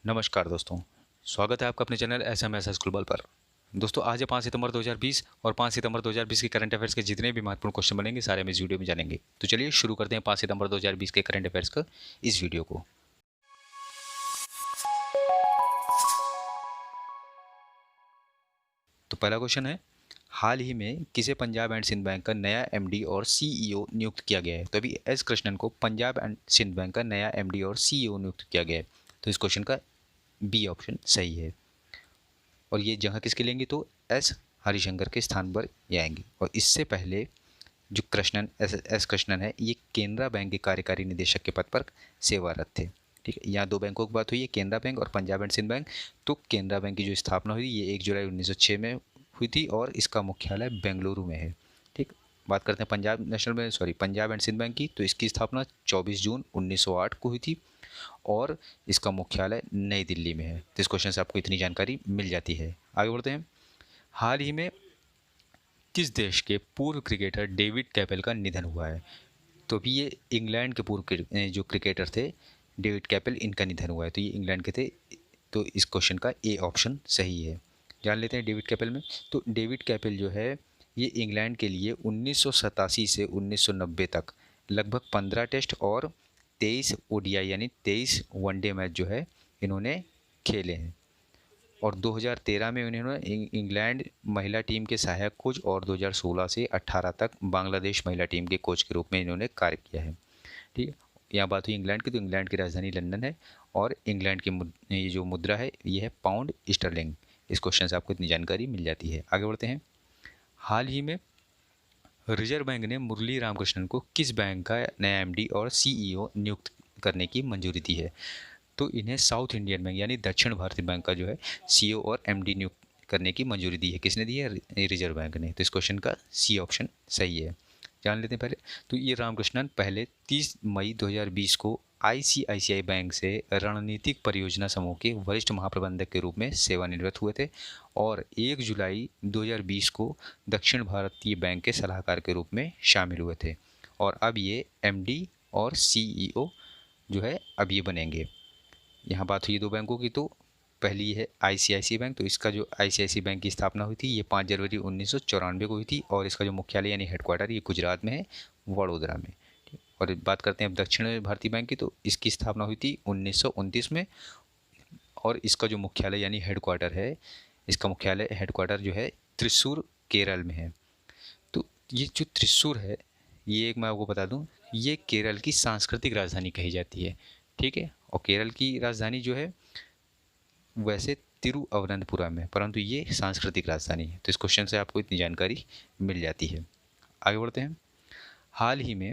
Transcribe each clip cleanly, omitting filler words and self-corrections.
नमस्कार दोस्तों, स्वागत है आपका अपने चैनल एसएमएसएस ग्लोबल पर। दोस्तों आज है 5 सितंबर 2020 और 5 सितंबर 2020 के करंट अफेयर्स के जितने भी महत्वपूर्ण क्वेश्चन बनेंगे सारे हम इस वीडियो में जानेंगे। तो चलिए शुरू करते हैं 5 सितंबर 2020 के करंट अफेयर्स का इस वीडियो को। तो पहला क्वेश्चन है, हाल ही में किसे पंजाब एंड सिंध बैंक का नया एमडी और सीईओ नियुक्त किया गया है? तो अभी एस कृष्णन को पंजाब एंड सिंध बैंक का नया एमडी और सीईओ नियुक्त किया गया है। तो इस क्वेश्चन का बी ऑप्शन सही है। और ये जगह किसके लेंगे? तो एस हरिशंकर के स्थान पर ये आएंगे। और इससे पहले जो कृष्णन एस कृष्णन है, ये केनरा बैंक के कार्यकारी निदेशक के पद पर सेवारत थे। ठीक है, यहाँ दो बैंकों की बात हुई है, केनरा बैंक और पंजाब एंड सिंध बैंक। तो केनरा बैंक की जो स्थापना हुई ये 1 जुलाई 1906 में हुई थी और इसका मुख्यालय बेंगलुरु में है। ठीक, बात करते हैं पंजाब एंड सिंध बैंक की। तो इसकी स्थापना 24 जून 1908 को हुई थी और इसका मुख्यालय नई दिल्ली में है। तो इस क्वेश्चन से आपको इतनी जानकारी मिल जाती है। आगे बढ़ते हैं, हाल ही में किस देश के पूर्व क्रिकेटर डेविड कैपेल का निधन हुआ है? तो अभी ये इंग्लैंड के जो क्रिकेटर थे डेविड कैपेल, इनका निधन हुआ है। तो ये इंग्लैंड के थे। तो इस क्वेश्चन का ए ऑप्शन सही है। जान लेते हैं डेविड कैपेल में। तो डेविड कैपेल जो है ये इंग्लैंड के लिए 1987 से 1990 तक लगभग 15 टेस्ट और 23 ओडीआई यानी 23 वनडे मैच जो है इन्होंने खेले हैं। और 2013 में उन्होंने इंग्लैंड महिला टीम के सहायक कोच और 2016 से 18 तक बांग्लादेश महिला टीम के कोच के रूप में इन्होंने कार्य किया है। ठीक है, यहाँ बात हुई इंग्लैंड की। तो इंग्लैंड की राजधानी लंदन है और इंग्लैंड की ये जो मुद्रा है ये है पाउंड स्टर्लिंग। इस क्वेश्चन से आपको इतनी जानकारी मिल जाती है। आगे बढ़ते हैं, हाल ही में रिजर्व बैंक ने मुरली रामकृष्णन को किस बैंक का नया एमडी और सीईओ नियुक्त करने की मंजूरी दी है? तो इन्हें साउथ इंडियन बैंक यानी दक्षिण भारतीय बैंक का जो है सीईओ और एमडी नियुक्त करने की मंजूरी दी है। किसने दी है? रिजर्व बैंक ने। तो इस क्वेश्चन का सी ऑप्शन सही है। जान लेते हैं पहले। तो ये रामकृष्णन पहले 30 मई 2020 को आईसीआईसीआई बैंक से रणनीतिक परियोजना समूह के वरिष्ठ महाप्रबंधक के रूप में सेवानिवृत्त हुए थे और 1 जुलाई 2020 को दक्षिण भारतीय बैंक के सलाहकार के रूप में शामिल हुए थे। और अब ये एमडी और सीईओ जो है अब ये बनेंगे। यहाँ बात हुई दो बैंकों की। तो पहली है आईसीआईसीआई बैंक। तो इसका जो आईसीआईसीआई बैंक की स्थापना हुई थी ये 5 जनवरी 1994 को हुई थी और इसका जो मुख्यालय यानी हेडक्वार्टर ये गुजरात में है, वडोदरा में। और बात करते हैं अब दक्षिण भारतीय बैंक की। तो इसकी स्थापना हुई थी 1929 में और इसका जो मुख्यालय यानी हेडक्वार्टर है, इसका मुख्यालय हेडक्वार्टर जो है त्रिशूर केरल में है। तो ये जो त्रिशूर है ये एक मैं आपको बता दूं, ये केरल की सांस्कृतिक राजधानी कही जाती है। ठीक है, और केरल की राजधानी जो है वैसे तिरुवनंतपुरम में, परंतु ये सांस्कृतिक राजधानी है। तो इस क्वेश्चन से आपको इतनी जानकारी मिल जाती है। आगे बढ़ते हैं, हाल ही में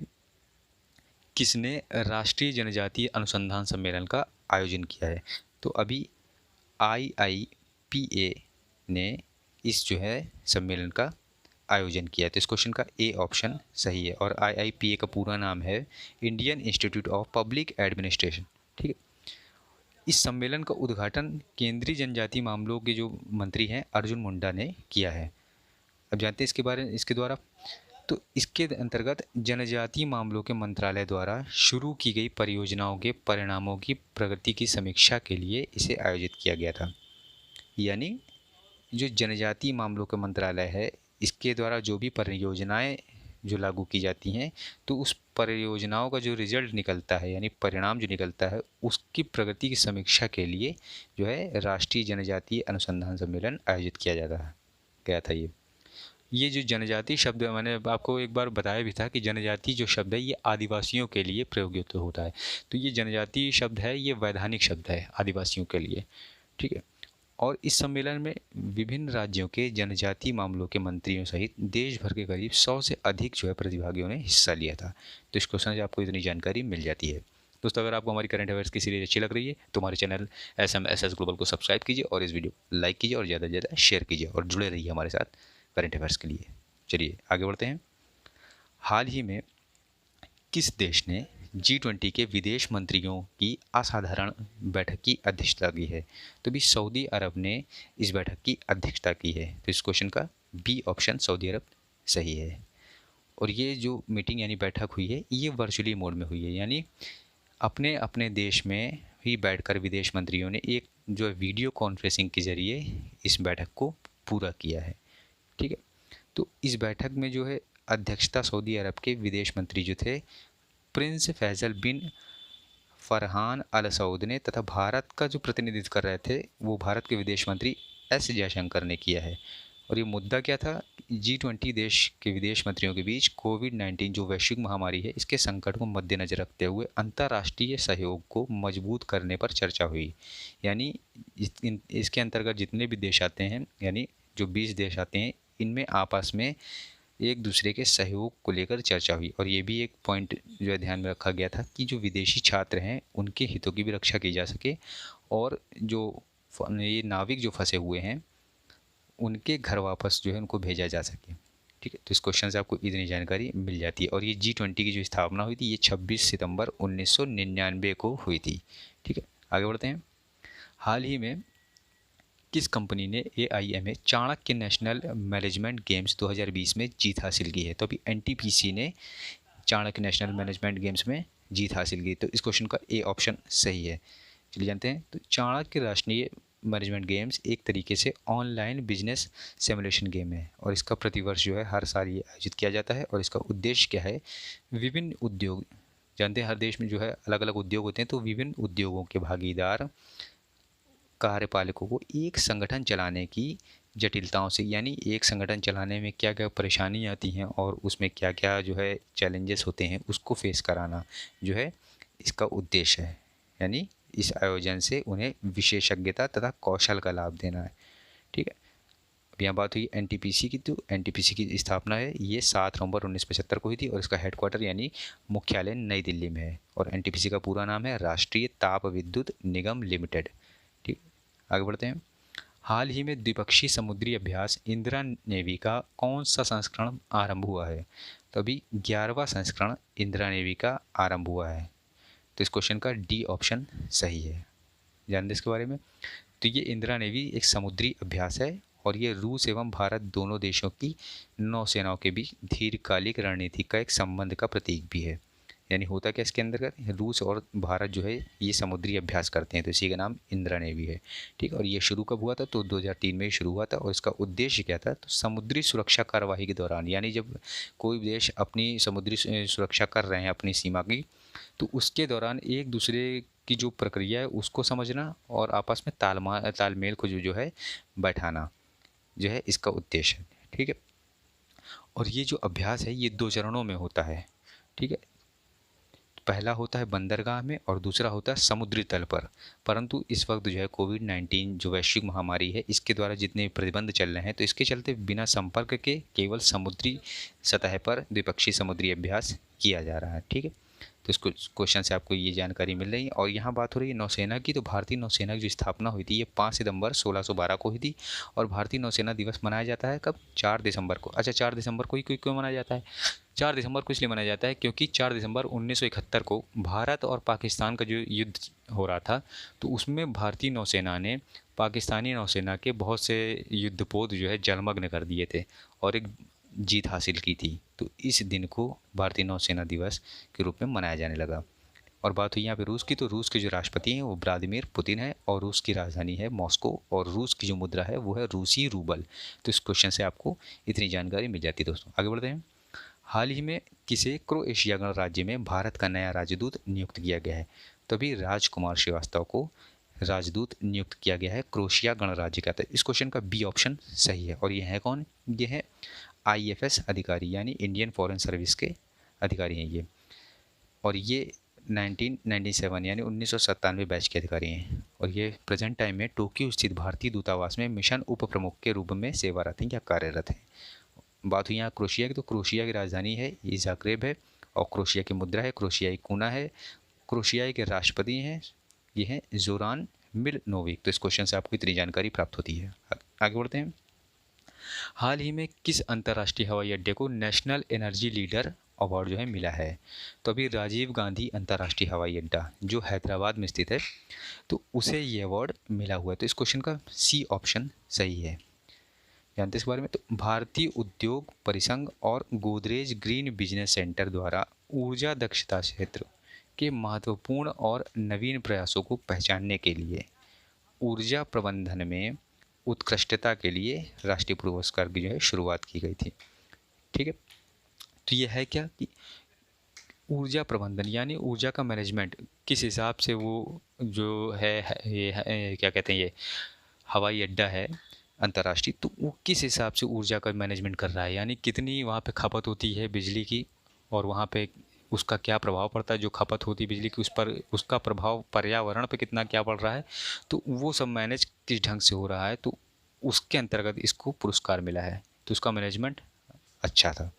किसने राष्ट्रीय जनजातीय अनुसंधान सम्मेलन का आयोजन किया है? तो अभी आईआईपीए ने इस जो है सम्मेलन का आयोजन किया है। तो इस क्वेश्चन का ए ऑप्शन सही है। और आईआईपीए का पूरा नाम है Indian institute of public administration. ठीक है, इस सम्मेलन का उद्घाटन केंद्रीय जनजातीय मामलों के जो मंत्री हैं अर्जुन मुंडा ने किया है। अब जानते हैं इसके बारे में इसके द्वारा। तो इसके अंतर्गत जनजातीय मामलों के मंत्रालय द्वारा शुरू की गई परियोजनाओं के परिणामों की प्रगति की समीक्षा के लिए इसे आयोजित किया गया था। यानी जो जनजातीय मामलों का मंत्रालय है इसके द्वारा जो भी परियोजनाएं जो लागू की जाती हैं तो उस परियोजनाओं का जो रिजल्ट निकलता है यानी परिणाम जो निकलता है उसकी प्रगति की समीक्षा के लिए जो है राष्ट्रीय जनजातीय अनुसंधान सम्मेलन आयोजित किया जाता है गया था। ये जो जनजाति शब्द मैंने आपको एक बार बताया भी था कि जनजाति जो शब्द है ये आदिवासियों के लिए प्रयोगित होता है। तो ये जनजाति शब्द है ये वैधानिक शब्द है आदिवासियों के लिए। ठीक है, और इस सम्मेलन में विभिन्न राज्यों के जनजातीय मामलों के मंत्रियों सहित देश भर के करीब 100 से अधिक जो है प्रतिभागियों ने हिस्सा लिया था। तो इस क्वेश्चन से आपको इतनी जानकारी मिल जाती है। दोस्तों अगर आपको हमारी करंट अफेयर्स की सीरीज अच्छी लग रही है तो हमारे चैनल एसएमएसएस ग्लोबल को सब्सक्राइब कीजिए और इस वीडियो लाइक कीजिए और ज़्यादा से ज़्यादा शेयर कीजिए और जुड़े रहिए हमारे साथ करंट अफेयर्स के लिए। चलिए आगे बढ़ते हैं, हाल ही में किस देश ने G20 के विदेश मंत्रियों की असाधारण बैठक की अध्यक्षता की है? तो भी सऊदी अरब ने इस बैठक की अध्यक्षता की है। तो इस क्वेश्चन का बी ऑप्शन सऊदी अरब सही है। और ये जो मीटिंग यानी बैठक हुई है ये वर्चुअली मोड में हुई है, यानी अपने अपने देश में ही बैठकर विदेश मंत्रियों ने एक जो है वीडियो कॉन्फ्रेंसिंग के जरिए इस बैठक को पूरा किया है। ठीक है, तो इस बैठक में जो है अध्यक्षता सऊदी अरब के विदेश मंत्री जो थे प्रिंस फैसल बिन फरहान अल सऊद ने, तथा भारत का जो प्रतिनिधित्व कर रहे थे वो भारत के विदेश मंत्री एस जयशंकर ने किया है। और ये मुद्दा क्या था? G20 देश के विदेश मंत्रियों के बीच कोविड-19 जो वैश्विक महामारी है इसके संकट को मद्देनजर रखते हुए अंतर्राष्ट्रीय सहयोग को मजबूत करने पर चर्चा हुई। यानी इसके अंतर्गत जितने भी देश आते हैं, यानी जो 20 देश आते हैं, इनमें आपस में एक दूसरे के सहयोग को लेकर चर्चा हुई। और ये भी एक पॉइंट जो है ध्यान में रखा गया था कि जो विदेशी छात्र हैं उनके हितों की भी रक्षा की जा सके, और जो ये नाविक जो फंसे हुए हैं उनके घर वापस जो है उनको भेजा जा सके। ठीक है, तो इस क्वेश्चन से आपको इतनी जानकारी मिल जाती है। और ये G20 की जो स्थापना हुई थी ये 26 सितंबर 1999 को हुई थी। ठीक है, आगे बढ़ते हैं। हाल ही में किस कंपनी ने AIMA Chanakya national management games 2020 में जीत हासिल की है? तो अभी NTPC ने चाणक्य नेशनल मैनेजमेंट गेम्स में जीत हासिल की। तो इस क्वेश्चन का ए ऑप्शन सही है। चलिए जानते हैं। तो चाणक्य राष्ट्रीय मैनेजमेंट गेम्स एक तरीके से ऑनलाइन बिजनेस सिमुलेशन गेम है, और इसका प्रतिवर्ष जो है हर साल ये आयोजित किया जाता है। और इसका उद्देश्य क्या है? विभिन्न उद्योग, जानते हैं हर देश में जो है अलग अलग उद्योग होते हैं, तो विभिन्न उद्योगों के भागीदार कार्यपालकों को एक संगठन चलाने की जटिलताओं से, यानी एक संगठन चलाने में क्या क्या परेशानी आती हैं और उसमें क्या क्या जो है चैलेंजेस होते हैं उसको फेस कराना जो है इसका उद्देश्य है। यानी इस आयोजन से उन्हें विशेषज्ञता तथा कौशल का लाभ देना है। ठीक है, अब यहाँ बात हुई NTPC की। तो NTPC की स्थापना है ये 7 नवंबर 1975 को हुई थी, और इसका हेडक्वार्टर यानी मुख्यालय नई दिल्ली में है। और NTPC का पूरा नाम है राष्ट्रीय ताप विद्युत निगम लिमिटेड। ठीक, आगे बढ़ते हैं। हाल ही में द्विपक्षीय समुद्री अभ्यास इंदिरा नेवी का कौन सा संस्करण आरंभ हुआ है? तो अभी 11वां संस्करण इंदिरा नेवी का आरंभ हुआ है। तो इस क्वेश्चन का डी ऑप्शन सही है। जानते इसके बारे में। तो ये इंदिरा नेवी एक समुद्री अभ्यास है, और ये रूस एवं भारत दोनों देशों की नौसेनाओं के बीच दीर्घकालिक रणनीति का एक संबंध का प्रतीक भी है। यानी होता क्या इसके अंदर, रूस और भारत जो है ये समुद्री अभ्यास करते हैं, तो इसी का नाम इंदिरा नेवी है। ठीक, और ये शुरू कब हुआ था? तो 2003 में शुरू हुआ था। और इसका उद्देश्य क्या था? तो समुद्री सुरक्षा कार्यवाही के दौरान, यानी जब कोई देश अपनी समुद्री सुरक्षा कर रहे हैं अपनी सीमा की, तो उसके दौरान एक दूसरे की जो प्रक्रिया है उसको समझना और आपस में तालमेल को जो है बैठाना जो है इसका उद्देश्य है। ठीक है, और ये जो अभ्यास है ये 2 चरणों में होता है। ठीक है, पहला होता है बंदरगाह में और दूसरा होता है समुद्री तल पर। परंतु इस वक्त जो है कोविड-19 जो वैश्विक महामारी है इसके द्वारा जितने प्रतिबंध चल रहे हैं, तो इसके चलते बिना संपर्क के केवल समुद्री सतह पर द्विपक्षीय समुद्री अभ्यास किया जा रहा है। ठीक है, तो इस क्वेश्चन से आपको ये जानकारी मिल रही है। और यहाँ बात हो रही है नौसेना की। तो भारतीय नौसेना की जो स्थापना हुई थी ये 5 सितंबर 1612 को हुई थी। और भारतीय नौसेना दिवस मनाया जाता है कब? 4 दिसंबर को। अच्छा, 4 दिसंबर को ही क्यों मनाया जाता है? 4 दिसंबर को इसलिए मनाया जाता है क्योंकि 4 दिसंबर 1971 को भारत और पाकिस्तान का जो युद्ध हो रहा था, तो उसमें भारतीय नौसेना ने पाकिस्तानी नौसेना के बहुत से युद्धपोत जो है जलमग्न कर दिए थे और एक जीत हासिल की थी। तो इस दिन को भारतीय नौसेना दिवस के रूप में मनाया जाने लगा। और बात हुई यहाँ पे रूस की। तो रूस के जो राष्ट्रपति हैं वो व्लादिमीर पुतिन है, और रूस की राजधानी है मॉस्को, और रूस की जो मुद्रा है वो है रूसी रूबल। तो इस क्वेश्चन से आपको इतनी जानकारी मिल जाती है। दोस्तों आगे बढ़ते हैं। हाल ही में किसे क्रोएशिया गणराज्य में भारत का नया राजदूत नियुक्त किया गया है? तो अभी राजकुमार श्रीवास्तव को राजदूत नियुक्त किया गया है क्रोएशिया गणराज्य का। तो इस क्वेश्चन का बी ऑप्शन सही है। और ये है कौन? ये है IFS अधिकारी, यानी इंडियन फॉरेन सर्विस के अधिकारी हैं ये। और ये 1997 यानी 1997 बैच के अधिकारी हैं। और ये प्रेजेंट टाइम में टोक्यो स्थित भारतीय दूतावास में मिशन उप प्रमुख के रूप में सेवारत हैं या कार्यरत हैं। बात हुई यहाँ क्रोएशिया की। तो क्रोएशिया की राजधानी है ये जाग्रेब है, और क्रोएशिया की मुद्रा है क्रोएशियाई कूना है। क्रोएशिया के राष्ट्रपति हैं ये हैं जोरान मिलनोविक। तो इस क्वेश्चन से आपको इतनी जानकारी प्राप्त होती है। आगे बढ़ते हैं। हाल ही में किस अंतर्राष्ट्रीय हवाई अड्डे को नेशनल एनर्जी लीडर अवार्ड जो है मिला है? तो अभी राजीव गांधी अंतर्राष्ट्रीय हवाई अड्डा जो हैदराबाद में स्थित है, तो उसे ये अवार्ड मिला हुआ है। तो इस क्वेश्चन का सी ऑप्शन सही है। जानते हैं इस बारे में। तो भारतीय उद्योग परिसंघ और गोदरेज ग्रीन बिजनेस सेंटर द्वारा ऊर्जा दक्षता क्षेत्र के महत्वपूर्ण और नवीन प्रयासों को पहचानने के लिए ऊर्जा प्रबंधन में उत्कृष्टता के लिए राष्ट्रीय पुरस्कार की जो है शुरुआत की गई थी। ठीक है, तो ये है क्या कि ऊर्जा प्रबंधन यानी ऊर्जा का मैनेजमेंट किस हिसाब से वो जो ये क्या कहते हैं, ये हवाई अड्डा है अंतर्राष्ट्रीय, तो वो किस हिसाब से ऊर्जा का मैनेजमेंट कर रहा है, यानी कितनी वहाँ पे खपत होती है बिजली की और वहाँ पे उसका क्या प्रभाव पड़ता है, जो खपत होती है बिजली की उस पर उसका प्रभाव पर्यावरण पे कितना क्या पड़ रहा है, तो वो सब मैनेज किस ढंग से हो रहा है, तो उसके अंतर्गत इसको पुरस्कार मिला है। तो उसका मैनेजमेंट अच्छा था।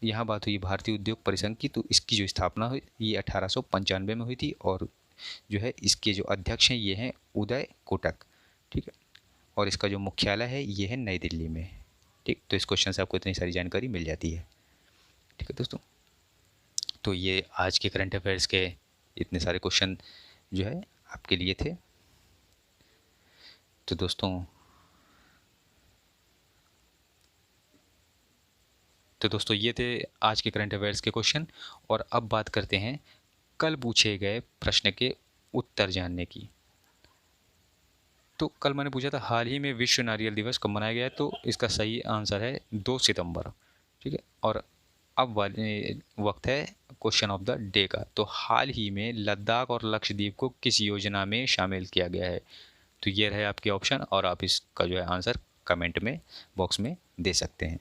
यहाँ बात हुई भारतीय उद्योग परिसंघ की, तो इसकी जो स्थापना हुई ये 1895 में हुई थी और जो है इसके जो अध्यक्ष हैं ये हैं उदय कोटक। ठीक है, और इसका जो मुख्यालय है ये है नई दिल्ली में। ठीक, तो इस क्वेश्चन से आपको इतनी सारी जानकारी मिल जाती है। ठीक है दोस्तों, तो ये आज के करंट अफेयर्स के इतने सारे क्वेश्चन जो है आपके लिए थे। तो दोस्तों ये थे आज के करंट अफेयर्स के क्वेश्चन। और अब बात करते हैं कल पूछे गए प्रश्न के उत्तर जानने की। तो कल मैंने पूछा था हाल ही में विश्व नारियल दिवस कब मनाया गया है, तो इसका सही आंसर है 2 सितंबर। ठीक है, और अब वाले वक्त है क्वेश्चन ऑफ द डे का। तो हाल ही में लद्दाख और लक्षद्वीप को किस योजना में शामिल किया गया है, तो ये रहे आपके ऑप्शन और आप इसका जो है आंसर कमेंट में बॉक्स में दे सकते हैं।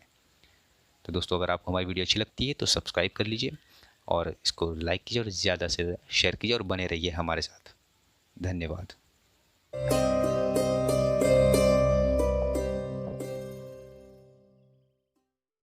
तो दोस्तों अगर आपको हमारी वीडियो अच्छी लगती है तो सब्सक्राइब कर लीजिए और इसको लाइक कीजिए और ज़्यादा से ज़्यादा शेयर कीजिए और बने रहिए हमारे साथ। धन्यवाद।